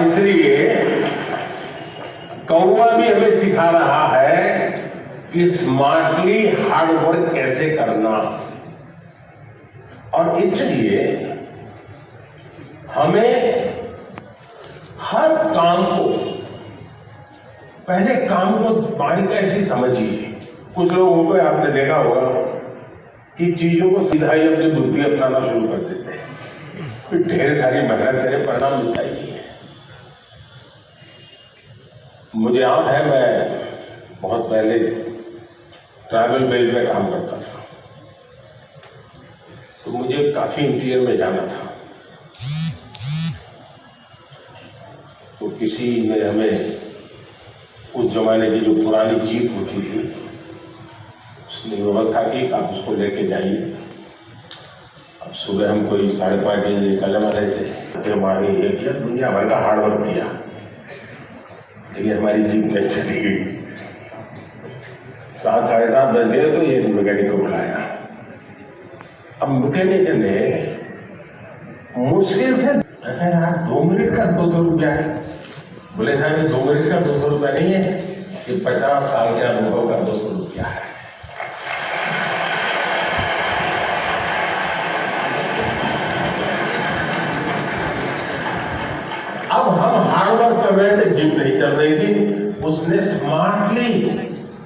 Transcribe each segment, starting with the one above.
इसलिए कौवा भी हमें सिखा रहा है कि स्मार्टली हार्ड वर्क कैसे करना, और इसलिए हमें हर काम को पहले काम को बारीकी से समझिए। कुछ लोगों को आपने देखा होगा कि चीजों को सीधा ही अपनी बुद्धि अपनाना शुरू कर देते हैं, फिर ढेर सारी मेहनत करे, परिणाम मिलता ही नहीं है। मुझे याद है, मैं बहुत पहले ट्रैवल बेल में काम करता था, तो मुझे काफी इंटीरियर में जाना था। तो किसी ने हमें उस जमाने की जो पुरानी जीप होती थी, उसने व्यवस्था की आप उसको लेके जाइए। अब सुबह हम कोई 5:30 बजे निकलने वाले थे। हमारी ये किया, दुनिया भर का हार्ड वर्क किया, लेकिन हमारी जीप नहीं चली गई। 7 साढ़े 7 बजे तो ये मैकेनिक को बुलाया। अब मैकेनिक ने मुश्किल से यार 2 मिनट का 200 रुपया है। बोले साहब 2 मिनट का 200 रुपया नहीं है, ये 50 साल के अनुभव का 200 रुपया है। अब हम हार्ड वर्क कर रहे थे, जीप नहीं चल रही थी। उसने स्मार्टली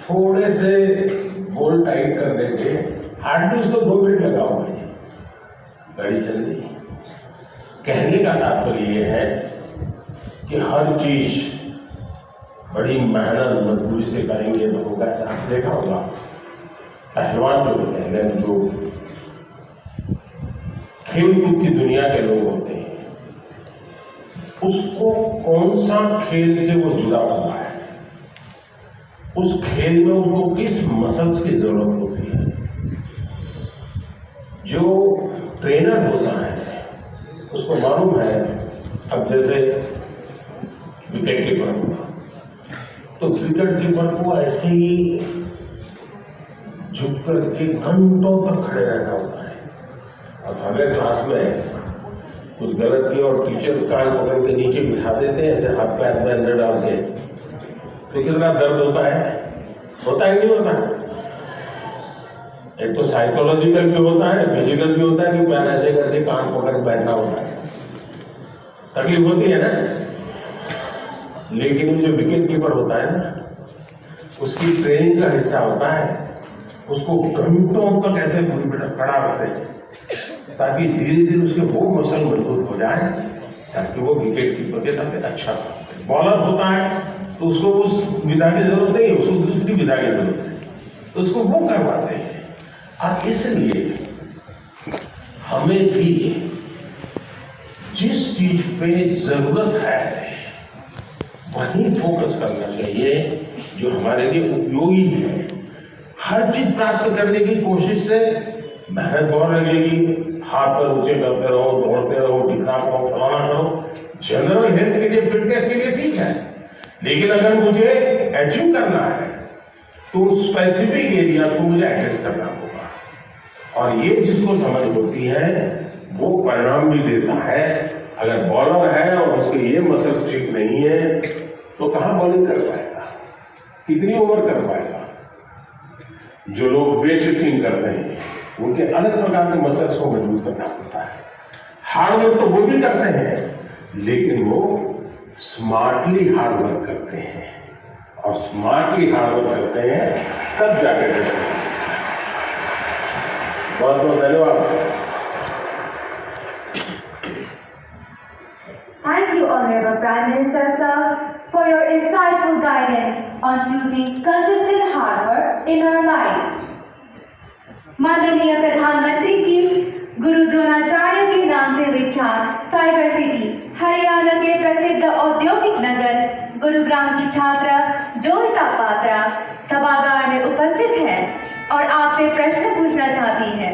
थोड़े से बोल्ट टाइट कर देते, हार्डली उसको 2 मिनट लगा हुआ है, गाड़ी चल रही। कहने का तात्पर्य यह है कि हर चीज बड़ी मेहनत मजबूरी से करेंगे तो होगा। आप देखा होगा पहलवान जो होते हैं, जो खेलकूद की दुनिया के लोग होते हैं, उसको कौन सा खेल से वो जुड़ा हुआ है, उस खेल में उसको किस मसल्स की जरूरत होती है। जो ट्रेनर होता है उसको मालूम है। अब जैसे विकेट कीपर हुआ, तो विकेट कीपर को ऐसे ही झुक करके घंटों तक खड़े रहना होता है। अब हमें क्लास में कुछ गलत किया और टीचर कान पकड़ के नीचे बिठा देते हैं, ऐसे हाथ पैर में अंदर डाल के, तो कितना दर्द होता है कि नहीं होता? एक तो साइकोलॉजिकल भी होता है, फिजिकल भी होता है कि पैर ऐसे करके कान पकड़ के बैठना होता है, तकलीफ होती है ना। लेकिन जो विकेट कीपर होता है ना, उसकी ट्रेनिंग का हिस्सा होता है, उसको घंटों तक ऐसे खड़ा रखते हैं ताकि धीरे धीरे उसके वो मसल मजबूत हो जाए, ताकि वो विकेट कीपर के साथ अच्छा। बॉलर होता है तो उसको उस विधा की जरूरत नहीं है, उसको दूसरी विधा की जरूरत है, तो उसको वो करवाते हैं। और इसलिए हमें भी जिस चीज पे जरूरत है वहीं फोकस करना चाहिए, जो हमारे लिए उपयोगी है। हर चीज प्राप्त करने की कोशिश से मेहनत बहुत लगेगी, हाथ पर ऊंचे करते रहो, दौड़ते रहो, टिकना करो, फलाना करो। जनरल हेल्थ के लिए, फिटनेस के लिए ठीक है, लेकिन अगर मुझे अचीव करना है तो स्पेसिफिक एरिया को मुझे एड्रेस करना होगा, और ये जिसको समझ होती है वो परिणाम भी देता है। अगर बॉलर है और उसके ये मसल्स ठीक नहीं है तो कहां बॉलिंग कर पाएगा, कितनी ओवर कर पाएगा। जो लोग वेट लिफ्टिंग करते हैं उनके अलग प्रकार के मसल्स को मजबूत करना पड़ता है। हार्ड वर्क तो वो भी करते हैं, लेकिन वो स्मार्टली हार्ड वर्क करते हैं, और स्मार्टली हार्ड वर्क करते हैं तब जाके करते हैं। बहुत बहुत धन्यवाद। Thank you, Honorable Prime Minister, sir, for your insightful guidance on choosing consistent hard work in our lives. माननीय प्रधानमंत्री जी, गुरु द्रोणाचार्य के नाम से विख्यात साइबर सिटी हरियाणा के प्रसिद्ध औद्योगिक नगर गुरुग्राम की छात्रा जोविता पात्रा सभागार में उपस्थित है और आपसे प्रश्न पूछना चाहती है।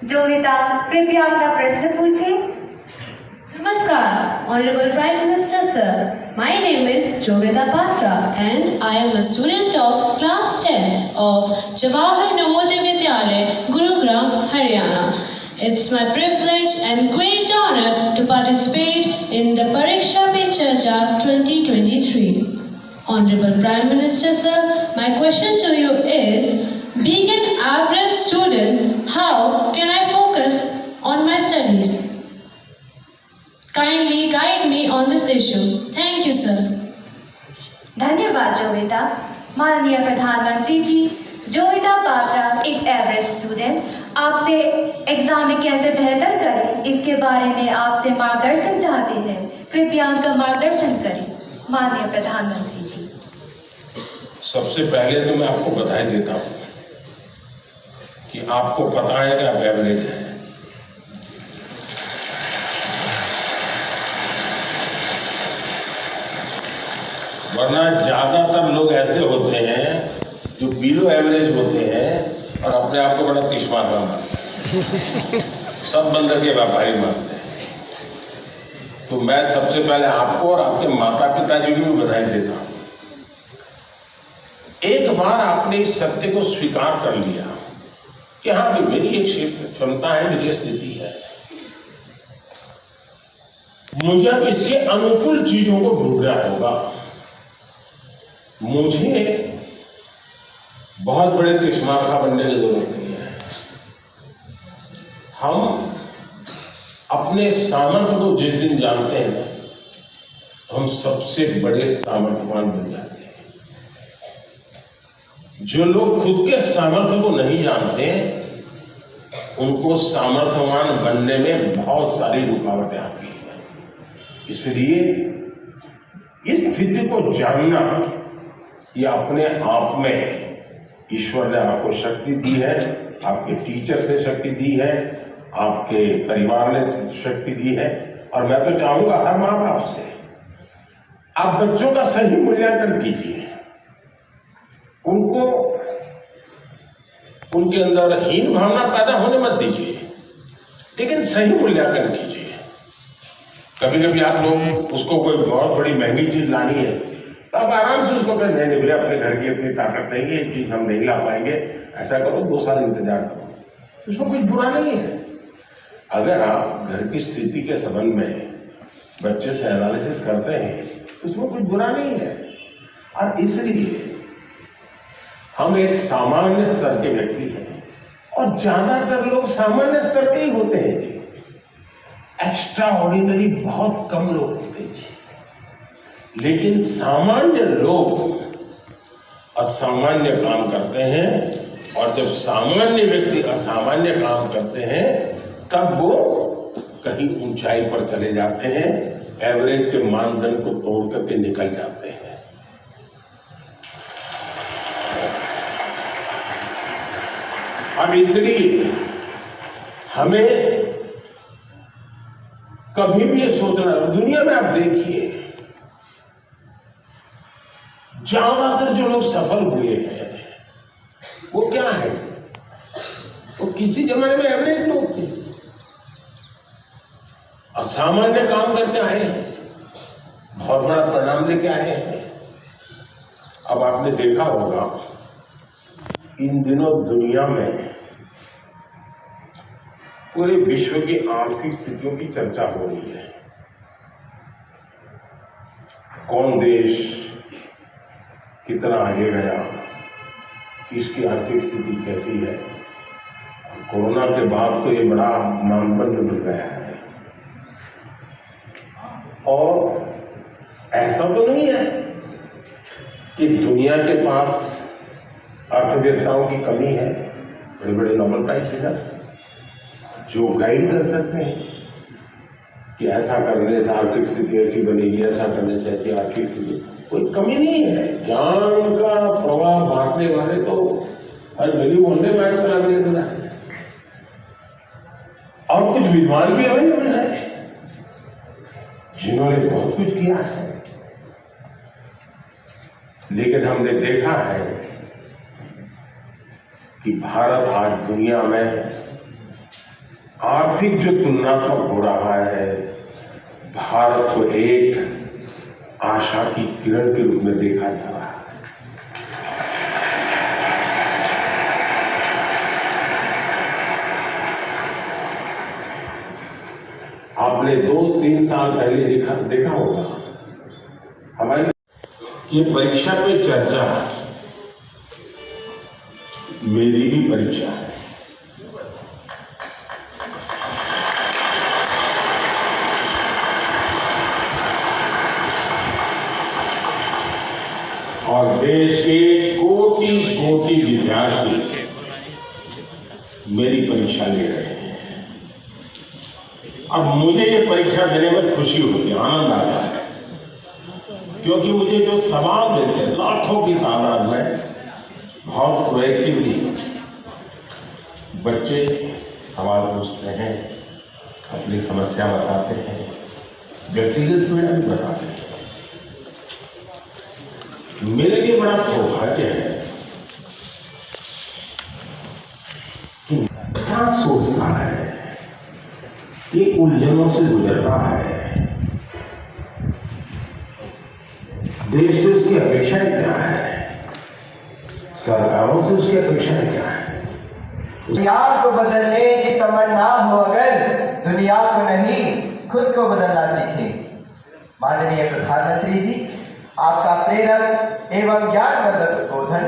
जोविता, कृपया अपना प्रश्न पूछें। Namaskar, Honorable Prime Minister Sir. My name is Jovita Patra and I am a student of class 10th of Jawahar Navodaya Vidyalaya, Gurugram, Haryana. It's my privilege and great honor to participate in the Pariksha Pe Charcha Pariksha 2023. Honorable Prime Minister Sir, my question to you is, being an average student, how can I focus on my studies? Kindly guide me on this issue. Thank you, sir. धन्यवाद जोविता। माननीय प्रधानमंत्री जी, जोविता पात्रा एक average student, आपसे exam में कैसे बेहतर करें इसके बारे में आपसे मार्गदर्शन चाहते हैं। कृपया उनका मार्गदर्शन करें माननीय प्रधानमंत्री जी। सबसे पहले तो मैं आपको बधाई देता हूं कि आपको पता है कि आप एवरेज हैं। वरना ज्यादातर लोग ऐसे होते हैं जो बिलो एवरेज होते हैं और अपने आप को बड़ा किस्मत मानते हैं, सब बंदर के व्यापारी मानते हैं। तो मैं सबसे पहले आपको और आपके माता पिताजी को भी बधाई देता हूं। एक बार आपने इस सत्य को स्वीकार कर लिया कि हाँ भी मेरी एक क्षमता है, मेरी स्थिति है, मुझे अब इसके अनुकूल चीजों को ढूंढना होगा। मुझे बहुत बड़े किस्मत का बनने की जरूरत नहीं है। हम अपने सामर्थ्य को जिस दिन जानते हैं हम सबसे बड़े सामर्थ्यवान बन जाते हैं। जो लोग खुद के सामर्थ्य को नहीं जानते उनको सामर्थ्यवान बनने में बहुत सारी रुकावटें आती हैं। इसलिए इस स्थिति को जानना, ये अपने आप में ईश्वर ने आपको शक्ति दी है, आपके टीचर से शक्ति दी है, आपके परिवार ने शक्ति दी है। और मैं तो चाहूंगा हर मां बाप से आप बच्चों का सही मूल्यांकन कीजिए, उनको उनके अंदर हीन भावना पैदा होने मत दीजिए, लेकिन सही मूल्यांकन कीजिए। कभी कभी आप लोग उसको कोई बहुत बड़ी महंगी चीज लानी है तो आप आराम से उसको कहते नहीं भैया अपने घर की अपनी ताकत नहीं है, ये चीज हम नहीं ला पाएंगे, ऐसा करो 2 साल इंतजार करो, उसमें कुछ बुरा नहीं है। अगर आप घर की स्थिति के संबंध में बच्चे से एनालिसिस करते हैं तो उसमें कुछ बुरा नहीं है। और इसलिए हम एक सामान्य स्तर के व्यक्ति हैं और ज्यादातर लोग सामान्य स्तर के ही होते हैं जी। एक्स्ट्रा ऑर्डिनरी बहुत कम लोग होते हैं जी। लेकिन सामान्य लोग असामान्य काम करते हैं और जब सामान्य व्यक्ति असामान्य काम करते हैं तब वो कहीं ऊंचाई पर चले जाते हैं, एवरेज के मानदंड को तोड़ करके निकल जाते हैं। अब इसलिए हमें कभी भी ये सोचना, दुनिया में आप देखिए ज्यादातर जो लोग सफल हुए हैं वो क्या है, वो किसी जमाने में एवरेज लोग थे, असामान्य काम करके आए हैं, बहुत बड़ा परिणाम लेके आए हैं। अब आपने देखा होगा इन दिनों दुनिया में पूरे विश्व की आर्थिक स्थितियों की चर्चा हो रही है। कौन देश कितना आगे गया, किसकी आर्थिक स्थिति कैसी है। कोरोना के बाद तो ये बड़ा मानदंड मिल गया है। और ऐसा तो नहीं है कि दुनिया के पास अर्थवेत्ताओं की कमी है, बड़े बड़े नोबेल प्राइज विनर जो गाइड कर सकते हैं कि ऐसा करने से आर्थिक स्थिति ऐसी बनेगी, ऐसा करने से ऐसी आर्थिक स्थिति, कोई कमी नहीं है। ज्ञान का प्रवाह बांटने वाले तो हर गली मोहल्ले में आजकल अवेलेबल है। और कुछ विद्वान भी अवेलेबल है जिन्होंने बहुत कुछ किया है। लेकिन हमने देखा है कि भारत आज दुनिया में आर्थिक जो तुलनात्मक हो रहा है, भारत को एक आशा की किरण के रूप में देखा जा रहा है। आपने 2-3 साल पहले देखा होगा हमारी ये परीक्षा पे चर्चा मेरी भी परीक्षा है। और देश के कोटि कोटि विद्यार्थी मेरी परीक्षा ले रहे हैं। अब मुझे ये परीक्षा देने में खुशी होती है, आनंद आता है, क्योंकि मुझे जो सवाल मिलते हैं लाखों की तादाद में, बहुत प्रोएक्टिवली बच्चे सवाल पूछते हैं, अपनी समस्या बताते हैं, व्यक्तिगत पीड़ा भी बताते हैं। मेरे लिए बड़ा सौभाग्य है कि क्या सोचता है, ये उलझनों से गुजरता है, देश से उसकी अपेक्षाएं क्या है, सरकारों से उसकी अपेक्षाएं क्या है। दुनिया को बदलने की तमन्ना हो अगर, दुनिया को नहीं खुद को बदलना सीखें। माननीय प्रधानमंत्री जी, आपका प्रेरक एवं ज्ञानवर्धक उद्बोधन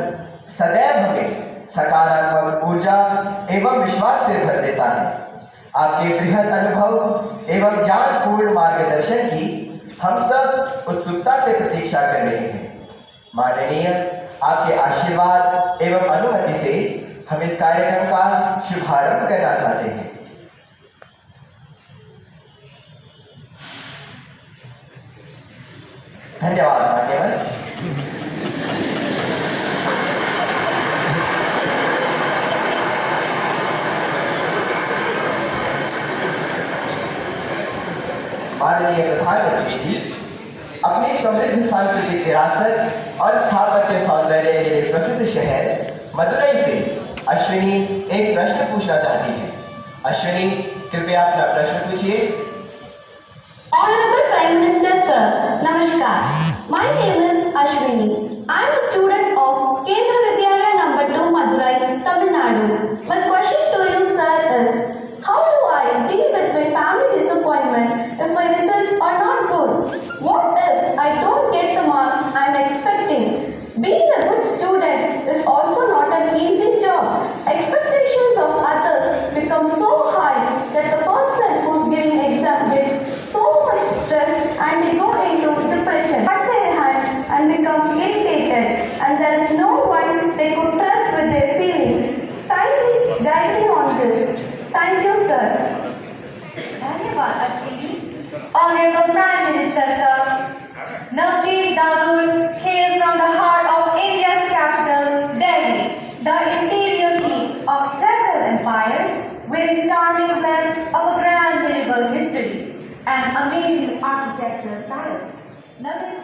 सदैव हमें सकारात्मक ऊर्जा एवं विश्वास से भर देता है। आपके बृहद अनुभव एवं ज्ञानपूर्ण मार्गदर्शन की हम सब उत्सुकता से प्रतीक्षा कर रहे हैं। माननीय, आपके आशीर्वाद एवं अनुमति से हम इस कार्यक्रम का शुभारंभ करना चाहते हैं। धन्यवाद मान्यवर। माननीय प्रधानमंत्री जी, अपनी समृद्ध सांस्कृतिक विरासत और स्थापत्य सौंदर्य के लिए प्रसिद्ध शहर मदुरई से अश्विनी एक प्रश्न पूछना चाहती है। अश्विनी, कृपया अपना प्रश्न पूछिए। Honorable Prime Minister Sir, Namaskar. My name is Ashwini. I am a student of Kendra Vidyalaya number 2 Madurai, Tamil Nadu. My question to you sir is, how do I deal with my family disappointment if my results are not good? What if I don't get the marks I am expecting? Being a good student is also not an easy job. Expectations of others become so high that the person who's giving exam gets so much stress and they go into depression, cut their hand and become irritated, and there is no one they could trust with their feelings. Kindly guide me on this. Thank you, sir. धन्यवाद Ashwini. Honorable Prime Minister Sir, Navdeep Dagur hails from the heart of India's capital, Delhi, the imperial seat of several empires, with its charming blend of a grand medieval history and amazing architectural style. Navdeep